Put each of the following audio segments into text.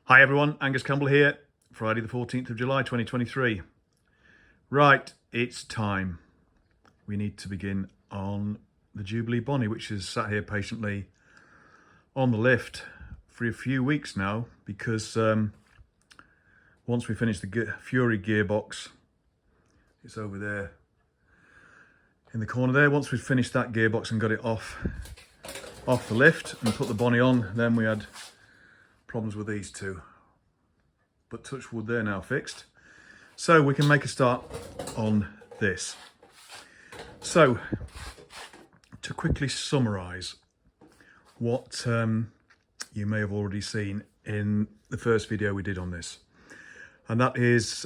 Hi everyone, Angus Campbell here, Friday the 14th of July 2023. Right, it's time. We need to begin on the Jubilee Bonny, which has sat here patiently on the lift for a few weeks now, because once we finish the Fury gearbox, it's over there in the corner there. Once we've finished that gearbox and got it off the lift and put the Bonny on, then we had problems with these two. But touch wood, they're now fixed. So we can make a start on this. So, to quickly summarise what you may have already seen in the first video we did on this. And that is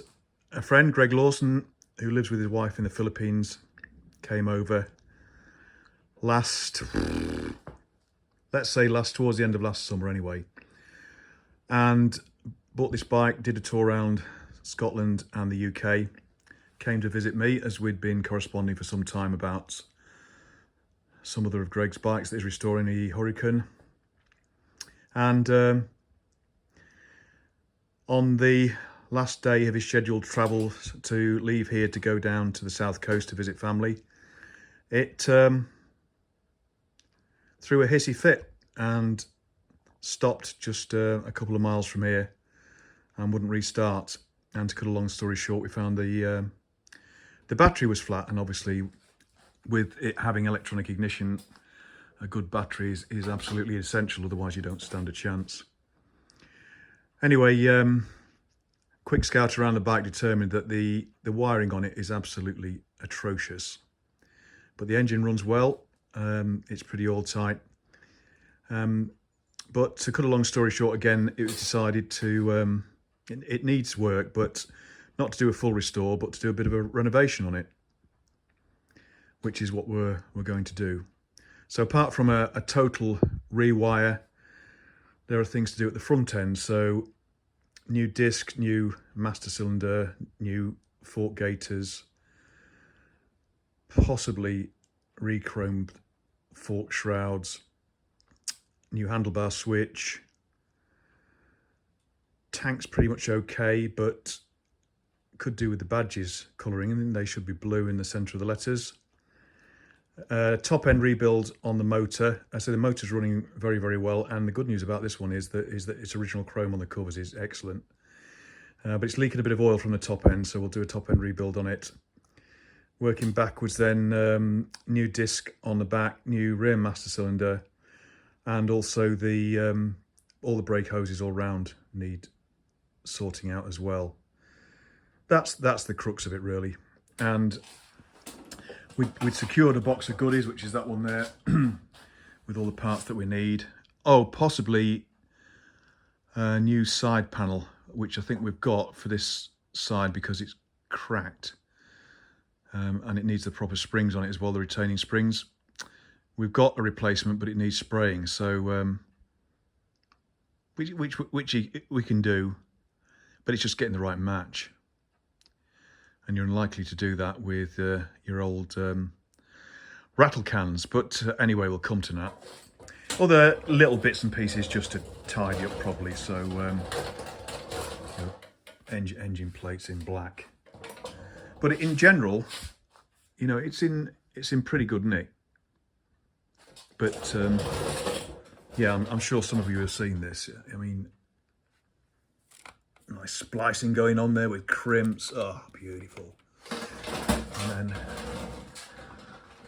a friend, Greg Lawson, who lives with his wife in the Philippines, came over towards the end of last summer anyway. And bought this bike, did a tour around Scotland and the UK, came to visit me as we'd been corresponding for some time about some other of Greg's bikes that he's restoring, the Hurricane. And on the last day of his scheduled travel to leave here to go down to the south coast to visit family, it threw a hissy fit and stopped just a couple of miles from here and wouldn't restart. And to cut a long story short, we found the battery was flat, and obviously with it having electronic ignition, a good battery is absolutely essential, otherwise you don't stand a chance. Anyway, quick scout around the bike determined that the wiring on it is absolutely atrocious, but the engine runs well. It's pretty all tight. But to cut a long story short, again, it was decided to, it needs work, but not to do a full restore, but to do a bit of a renovation on it, which is what we're going to do. So apart from a total rewire, there are things to do at the front end. So new disc, new master cylinder, new fork gaiters, possibly re-chromed fork shrouds, new handlebar switch. Tank's pretty much okay, but could do with the badges colouring, and they should be blue in the centre of the letters. Top end rebuild on the motor. So the motor's running very, very well, and the good news about this one is that its original chrome on the covers is excellent. But it's leaking a bit of oil from the top end, so we'll do a top end rebuild on it. Working backwards then, new disc on the back, new rear master cylinder, and also the all the brake hoses all round need sorting out as well. That's the crux of it really. And we'd secured a box of goodies, which is that one there, with all the parts that we need. Oh, possibly a new side panel, which I think we've got for this side because it's cracked. And it needs the proper springs on it as well, the retaining springs. We've got a replacement, but it needs spraying, so which we can do, but it's just getting the right match. And you're unlikely to do that with your old rattle cans. But anyway, we'll come to that. Other little bits and pieces just to tidy up properly. So engine plates in black. But in general, you know, it's in pretty good nick. But yeah, I'm sure some of you have seen this. I mean, nice splicing going on there with crimps. Oh, beautiful. And then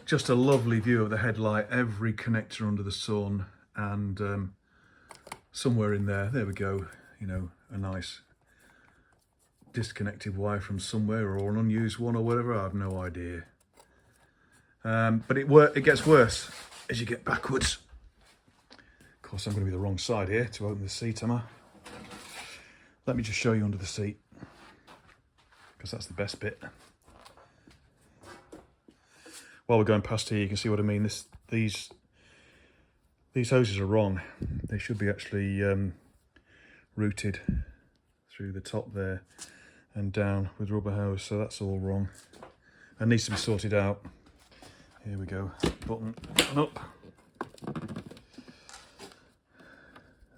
just a lovely view of the headlight, every connector under the sun, and somewhere in there we go, you know, a nice disconnected wire from somewhere, or an unused one or whatever, I have no idea. But it gets worse as you get backwards. Of course, I'm going to be the wrong side here to open the seat, am I? Let me just show you under the seat, because that's the best bit. While we're going past here, you can see what I mean. These hoses are wrong. They should be actually routed through the top there and down with rubber hose, so that's all wrong and needs to be sorted out. Here we go, button up.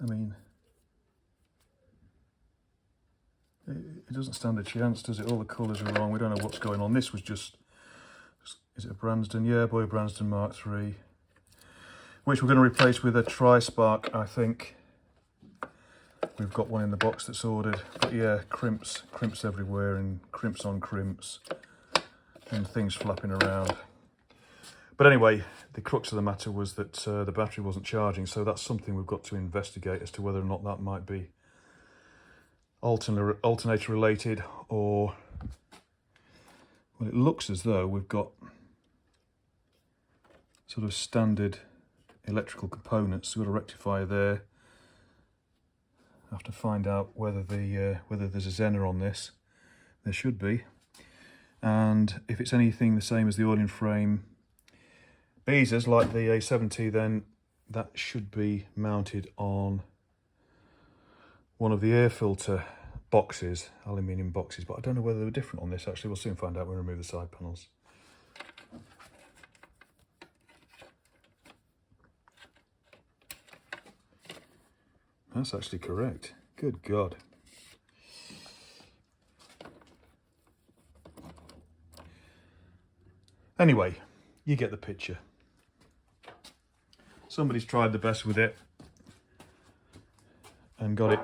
I mean, it doesn't stand a chance, does it? All the colours are wrong. We don't know what's going on. This was just, is it a Branston? Yeah, Boy Branston Mark III, which we're going to replace with a Tri-Spark, I think. We've got one in the box that's ordered. But yeah, crimps everywhere, and crimps on crimps, and things flapping around. But anyway, the crux of the matter was that the battery wasn't charging, so that's something we've got to investigate as to whether or not that might be alternator related, or, well, it looks as though we've got sort of standard electrical components. So we've got a rectifier there. I have to find out whether there's a Zener on this. There should be, and if it's anything the same as the oil-in frame Beezers like the A70, then that should be mounted on one of the air filter boxes, aluminium boxes, but I don't know whether they're different on this. Actually, we'll soon find out when we remove the side panels. That's actually correct. Good God. Anyway, you get the picture. Somebody's tried the best with it and got it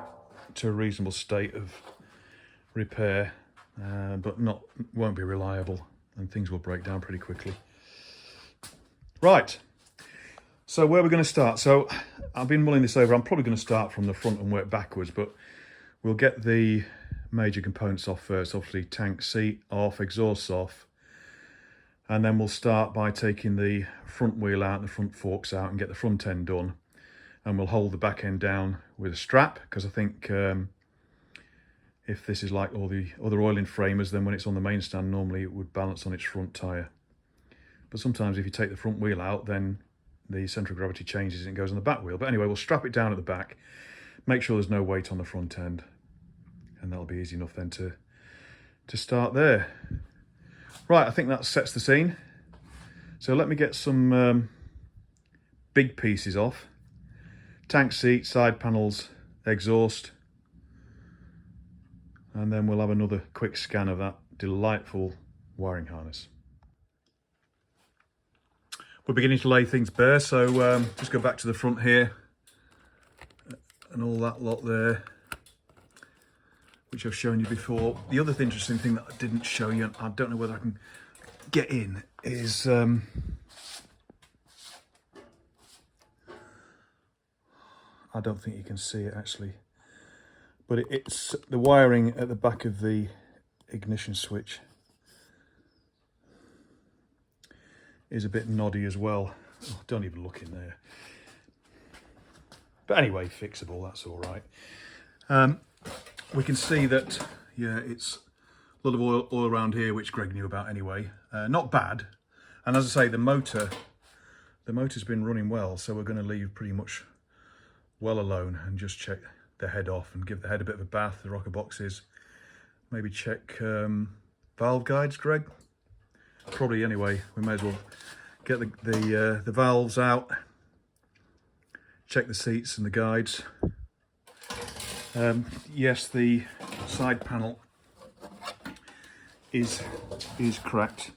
to a reasonable state of repair, but won't be reliable, and things will break down pretty quickly. Right, so where we're going to start. So I've been mulling this over. I'm probably going to start from the front and work backwards, but we'll get the major components off first. Obviously, tank seat off, exhausts off, and then we'll start by taking the front wheel out and the front forks out and get the front end done. And we'll hold the back end down with a strap, because I think if this is like all the other oil-in framers, then when it's on the main stand, normally it would balance on its front tyre. But sometimes if you take the front wheel out, then the centre of gravity changes and it goes on the back wheel. But anyway, we'll strap it down at the back, make sure there's no weight on the front end, and that'll be easy enough then to start there. Right, I think that sets the scene. So let me get some big pieces off. Tank seat, side panels, exhaust. And then we'll have another quick scan of that delightful wiring harness. We're beginning to lay things bare, so just go back to the front here. And all that lot there, which I've shown you before. The other interesting thing that I didn't show you, and I don't know whether I can get in, is I don't think you can see it actually, but it's the wiring at the back of the ignition switch is a bit noddy as well. Oh, don't even look in there. But anyway, fixable, that's all right. We can see that, yeah, it's a lot of oil around here, which Greg knew about anyway. Not bad. And as I say, the motor's been running well, so we're going to leave pretty much well alone and just check the head off and give the head a bit of a bath, the rocker boxes. Maybe check valve guides, Greg? Probably anyway. We may as well get the valves out, check the seats and the guides. Yes, the side panel is cracked.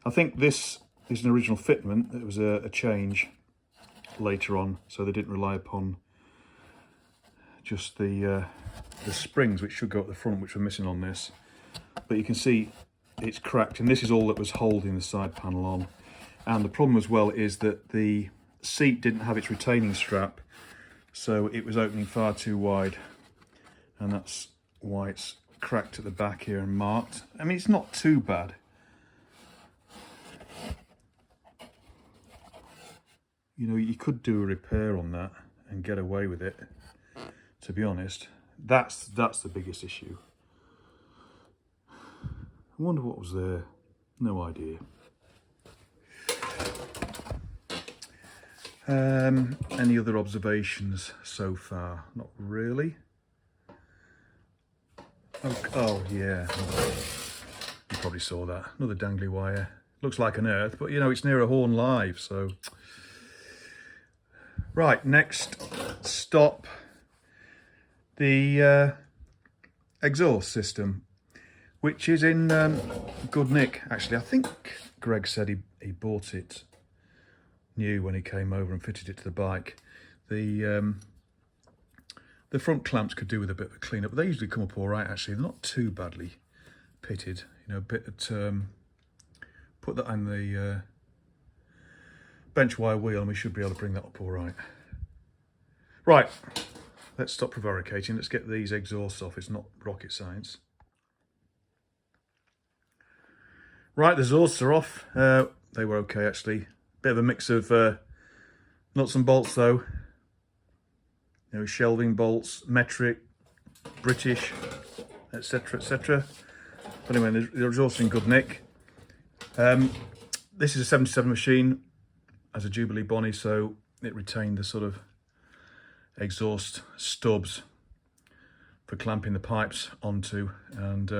I think this is an original fitment. It was a change later on, so they didn't rely upon just the springs, which should go at the front, which were missing on this. But you can see it's cracked, and this is all that was holding the side panel on. And the problem as well is that the seat didn't have its retaining strap, so it was opening far too wide, and that's why it's cracked at the back here and marked. I mean, it's not too bad. You know, you could do a repair on that and get away with it, to be honest. That's the biggest issue. I wonder what was there. No idea. Any other observations so far? Not really. Oh yeah, you probably saw that. Another dangly wire. Looks like an earth, but you know, it's near a Horn Live, so. Right, next stop. The exhaust system, which is in good nick. Actually, I think Greg said he bought it new when he came over and fitted it to the bike. The front clamps could do with a bit of a clean up, but they usually come up all right. Actually, they're not too badly pitted. You know, a bit at put that on the bench wire wheel, and we should be able to bring that up all right. Right, let's stop prevaricating. Let's get these exhausts off. It's not rocket science. Right, the exhausts are off. They were okay, actually. Bit of a mix of nuts and bolts, though. You know, shelving bolts, metric, British, etc., etc. But anyway, the exhaust in good nick. This is a 77 machine as a Jubilee Bonny, so it retained the sort of exhaust stubs for clamping the pipes onto, and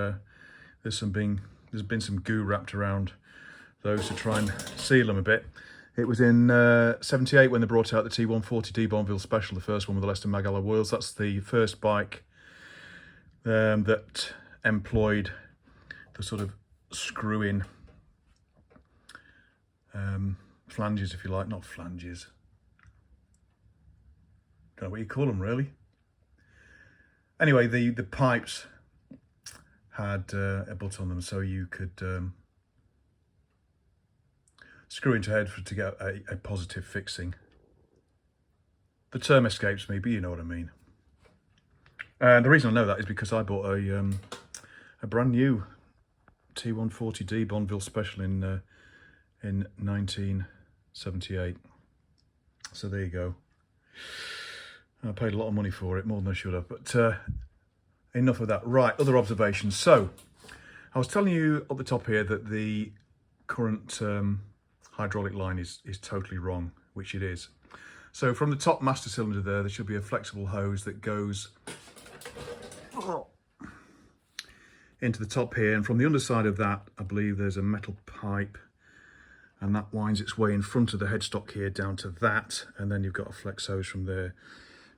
there's been some goo wrapped around those to try and seal them a bit. It was in 78 when they brought out the T140 Bonneville Special, the first one with the Leicester mag alloy wheels. That's the first bike that employed the sort of screw-in flanges, if you like, not flanges. Don't know what you call them, really. Anyway, the pipes had a butt on them, so you could screw into head to get a positive fixing. The term escapes me, but you know what I mean. And the reason I know that is because I bought a brand new T140 Bonneville Special in 1978. So there you go. I paid a lot of money for it, more than I should have, but enough of that. Right, other observations. So, I was telling you up the top here that the current hydraulic line is totally wrong, which it is. So from the top master cylinder there should be a flexible hose that goes into the top here, and from the underside of that, I believe there's a metal pipe, and that winds its way in front of the headstock here down to that, and then you've got a flex hose from there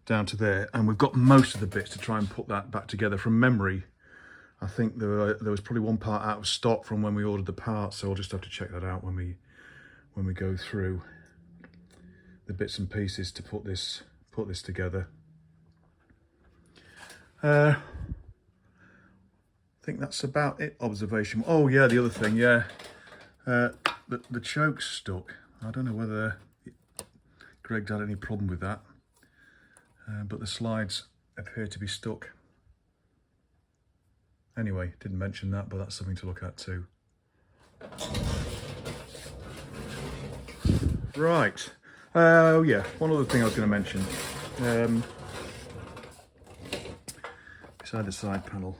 down to there, and we've got most of the bits to try and put that back together. From memory, I think there was probably one part out of stock from when we ordered the parts, so I'll just have to check that out when we go through the bits and pieces to put this together. I think that's about it. Observation. Oh yeah, the other thing, yeah, the choke's stuck. I don't know whether Greg had any problem with that. But the slides appear to be stuck. Anyway, didn't mention that, but that's something to look at too. Right. Oh yeah, one other thing I was going to mention. Beside the side panel.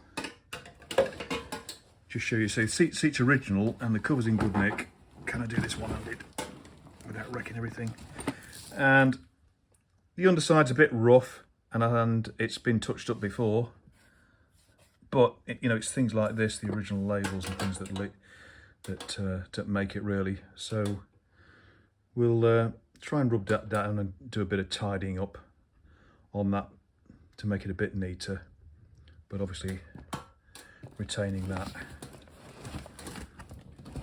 Just show you, so the seat's original and the cover's in good nick. Can I do this one-handed without wrecking everything? And the underside's a bit rough, and it's been touched up before, but you know, it's things like this, the original labels and things that make it really. So we'll try and rub that down and do a bit of tidying up on that to make it a bit neater, but obviously retaining that.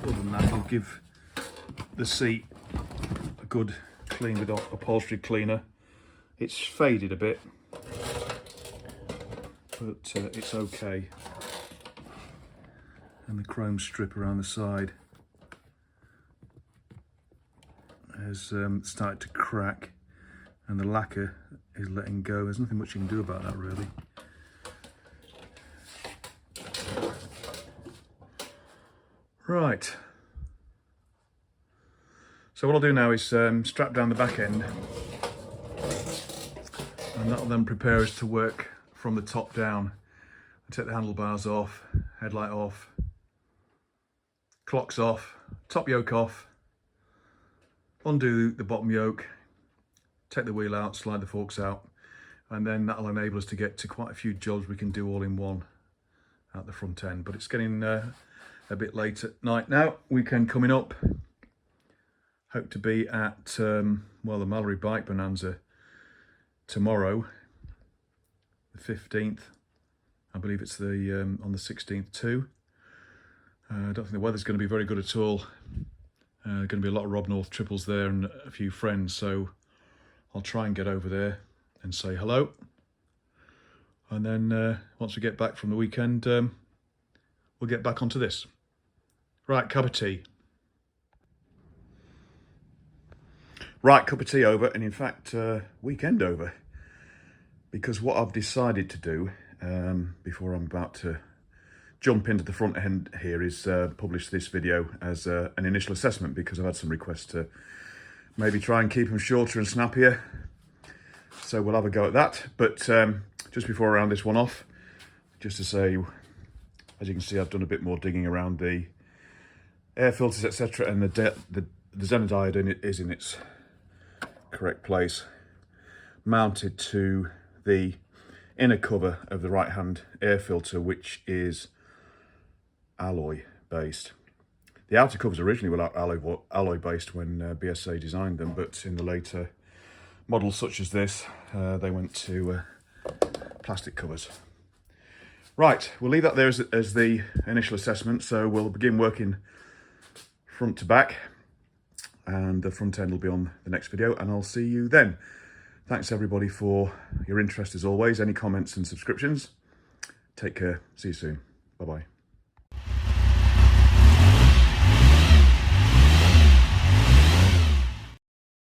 Other than that, we'll give the seat a good clean with upholstery cleaner. It's faded a bit, but it's okay. And the chrome strip around the side has started to crack, and the lacquer is letting go. There's nothing much you can do about that, really. Right. So what I'll do now is strap down the back end, and that'll then prepare us to work from the top down. I'll take the handlebars off, headlight off, clocks off, top yoke off, undo the bottom yoke, take the wheel out, slide the forks out, and then that'll enable us to get to quite a few jobs we can do all in one at the front end. But it's getting a bit late at night now. Weekend coming up. Hope to be at well, the Mallory Bike Bonanza tomorrow, the 15th, I believe it's the on the 16th too. I don't think the weather's going to be very good at all. Going to be a lot of Rob North triples there and a few friends, so I'll try and get over there and say hello. And then once we get back from the weekend, we'll get back onto this. Right, cup of tea. Right, cup of tea over, and in fact, weekend over. Because what I've decided to do, before I'm about to jump into the front end here, is publish this video as an initial assessment, because I've had some requests to maybe try and keep them shorter and snappier. So we'll have a go at that. But just before I round this one off, just to say, as you can see, I've done a bit more digging around the air filters, etc., and the Zenodiode is in its correct place, mounted to the inner cover of the right hand air filter, which is alloy based. The outer covers originally were alloy based when BSA designed them, but in the later models such as this, they went to plastic covers. Right, we'll leave that there as the initial assessment. So we'll begin working front to back, and the front end will be on the next video, and I'll see you then. Thanks everybody for your interest as always, any comments and subscriptions. Take care, see you soon, bye bye.